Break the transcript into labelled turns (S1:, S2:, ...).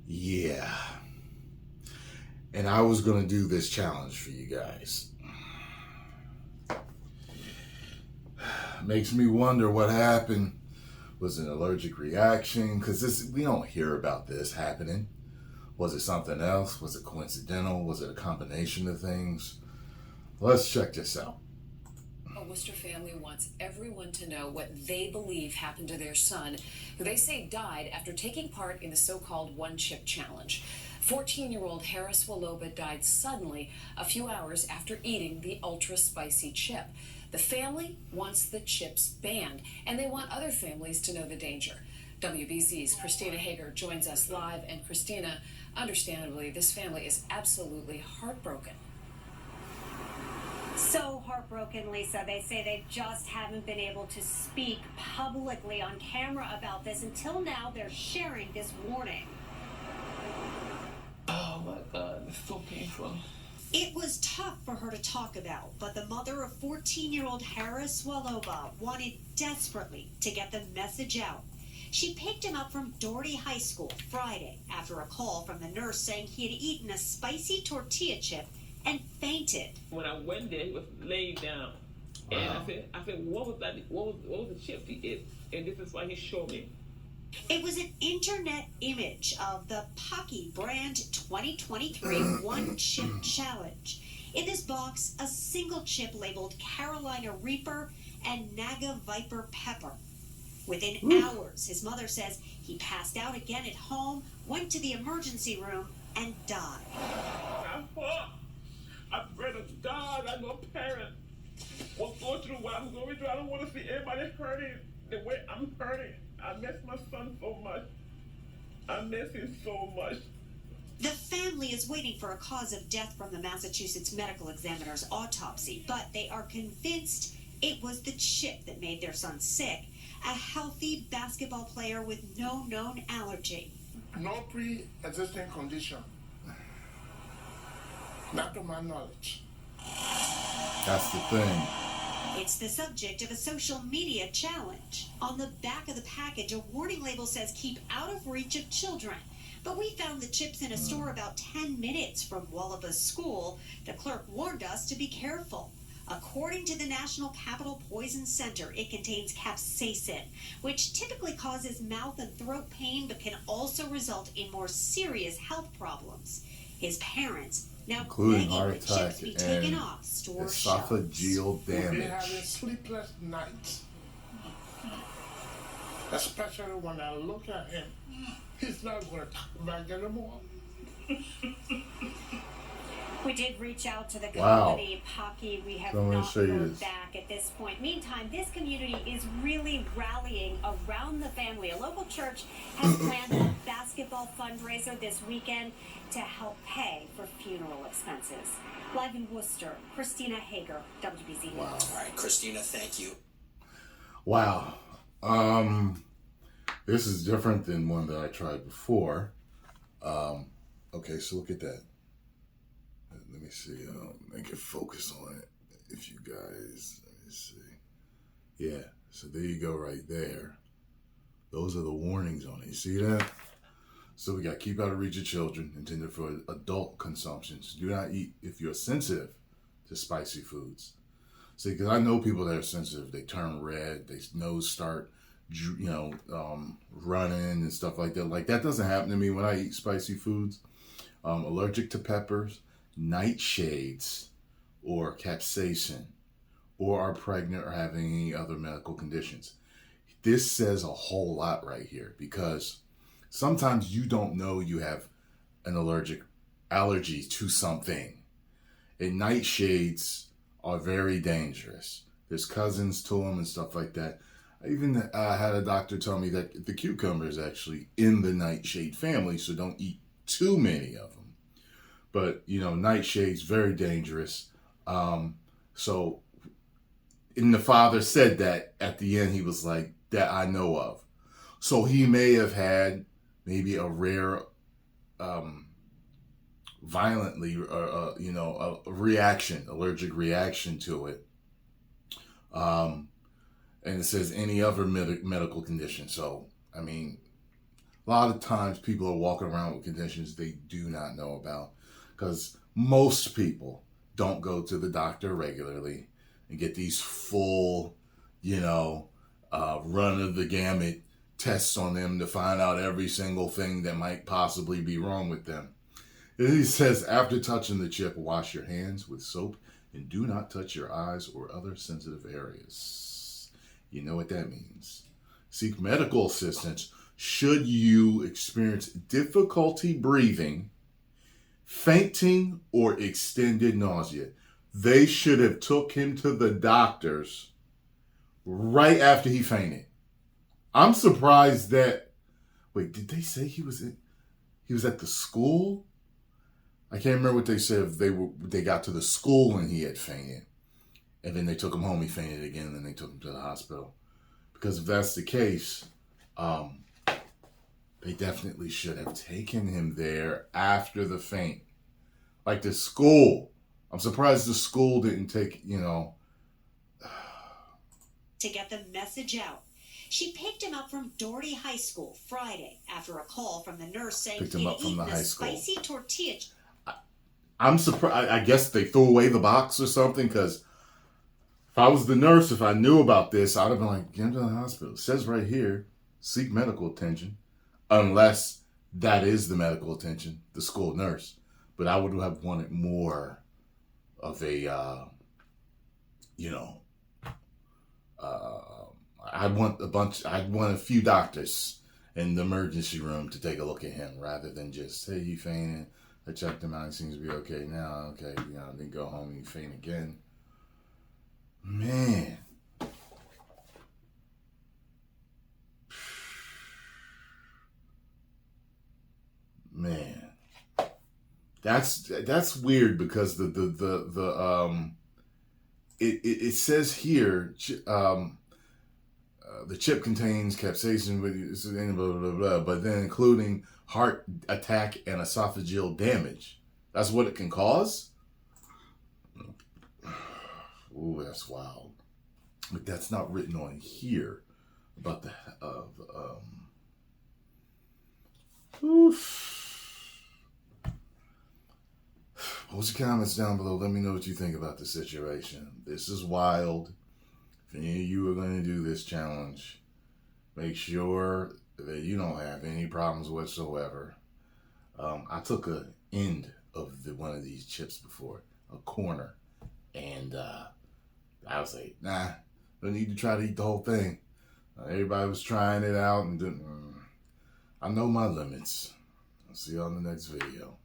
S1: Yeah. And I was going to do this challenge for you guys. Makes me wonder what happened. Was it an allergic reaction? Because we don't hear about this happening. Was it something else? Was it coincidental? Was it a combination of things? Let's check this out.
S2: A Worcester family wants everyone to know what they believe happened to their son, who they say died after taking part in the so-called one-chip challenge. 14-year-old Harris Waloba died suddenly a few hours after eating the ultra-spicy chip. The family wants the chips banned, and they want other families to know the danger. WBZ's Christina Hager joins us live, and Christina, understandably, this family is absolutely heartbroken.
S3: So heartbroken, Lisa. They say they just haven't been able to speak publicly on camera about this. Until now, they're sharing this warning.
S4: Oh my God, it's so painful.
S3: It was tough for her to talk about, but the mother of 14-year-old Harris Waloba wanted desperately to get the message out. She picked him up from Doherty High School Friday after a call from the nurse saying he had eaten a spicy tortilla chip and fainted.
S4: When I went there, he was laid down. Wow. And I said, what was that? What was the chip he ate? And this is why he showed me.
S3: It was an internet image of the Paqui brand 2023 One Chip Challenge. In this box, a single chip labeled Carolina Reaper and Naga Viper Pepper. Within hours, his mother says he passed out again at home, went to the emergency room, and died.
S4: I pray to God, I'm a parent. We'll go through what I'm going through. I don't want to see anybody hurting the way I'm hurting. I miss my son so much. I miss him so much.
S3: The family is waiting for a cause of death from the Massachusetts medical examiner's autopsy, but they are convinced it was the chip that made their son sick, a healthy basketball player with no known allergy.
S5: No pre-existing condition. Not to my knowledge.
S1: That's the thing.
S3: It's the subject of a social media challenge. On the back of the package, a warning label says keep out of reach of children. But we found the chips in a store about 10 minutes from Wallaba's school. The clerk warned us to be careful. According to the National Capital Poison Center, it contains capsaicin, which typically causes mouth and throat pain but can also result in more serious health problems. His parents now
S1: including
S3: begging
S1: heart
S3: the chips be taken off store
S1: esophageal
S3: shelves.
S1: damage.
S5: They have a sleepless night. Especially when I look at him. He's not going to talk back anymore.
S3: We did reach out to the
S1: Wow.
S3: company, Paqui. We have
S1: So
S3: not heard back at this point. Meantime, this community is really rallying around the family. A local church has planned a basketball fundraiser this weekend to help pay for funeral expenses. Live in Worcester, Christina Hager, WBZ News.
S1: Wow.
S6: All right, Christina, thank you.
S1: Wow. This is different than one that I tried before. Okay, so look at that. Let me see. Make it focus on it. If you guys, let me see. Yeah, so there you go right there. Those are the warnings on it. You see that? So we got keep out of reach of children, intended for adult consumptions. Do not eat if you're sensitive to spicy foods. See, because I know people that are sensitive. They turn red, their nose start, running and stuff like that. Like that doesn't happen to me when I eat spicy foods. Allergic to peppers, nightshades, or capsaicin, or are pregnant or having any other medical conditions. This says a whole lot right here, because sometimes you don't know you have an allergy to something. And nightshades are very dangerous. There's cousins to them and stuff like that. I even had a doctor tell me that the cucumber is actually in the nightshade family, so don't eat too many of them. But, nightshades, very dangerous. So, and the father said that at the end, he was like, that I know of. So he may have had maybe a rare, violently, a reaction, allergic reaction to it. And it says any other medical condition. So, I mean, A lot of times people are walking around with conditions they do not know about, because most people don't go to the doctor regularly and get these full, run of the gamut tests on them to find out every single thing that might possibly be wrong with them. And he says, after touching the chip, wash your hands with soap and do not touch your eyes or other sensitive areas. You know what that means. Seek medical assistance should you experience difficulty breathing, fainting, or extended nausea. They should have took him to the doctors right after he fainted. I'm surprised that, wait, did they say he was at the school? I can't remember what they said. If they got to the school and he had fainted, and then they took him home, he fainted again, and then they took him to the hospital. Because if that's the case, they definitely should have taken him there after the faint. Like the school. I'm surprised the school didn't take,
S3: to get the message out. She picked him up from Doherty High School Friday after a call from the nurse saying
S1: Picked him
S3: he'd
S1: up from
S3: eaten
S1: the
S3: a
S1: high school.
S3: spicy tortilla.
S1: I'm surprised. I guess they threw away the box or something, because if I was the nurse, if I knew about this, I'd have been like, get him to the hospital. It says right here, seek medical attention. Unless that is the medical attention, the school nurse. But I would have wanted more of a, I'd want a few doctors in the emergency room to take a look at him, rather than just, hey, he fainted. I checked him out. He seems to be okay now. Okay, then go home and he faint again. Man. Man. That's weird, because it says here, the chip contains capsaicin with blah, blah, blah, but then including heart attack and esophageal damage. That's what it can cause? Ooh, that's wild. But that's not written on here about the oof. Post your comments down below. Let me know what you think about the situation. This is wild. If any of you are going to do this challenge, make sure that you don't have any problems whatsoever. I took an end of one of these chips before, a corner, and I was like, nah, don't need to try to eat the whole thing. Everybody was trying it out, and I know my limits. I'll see you on the next video.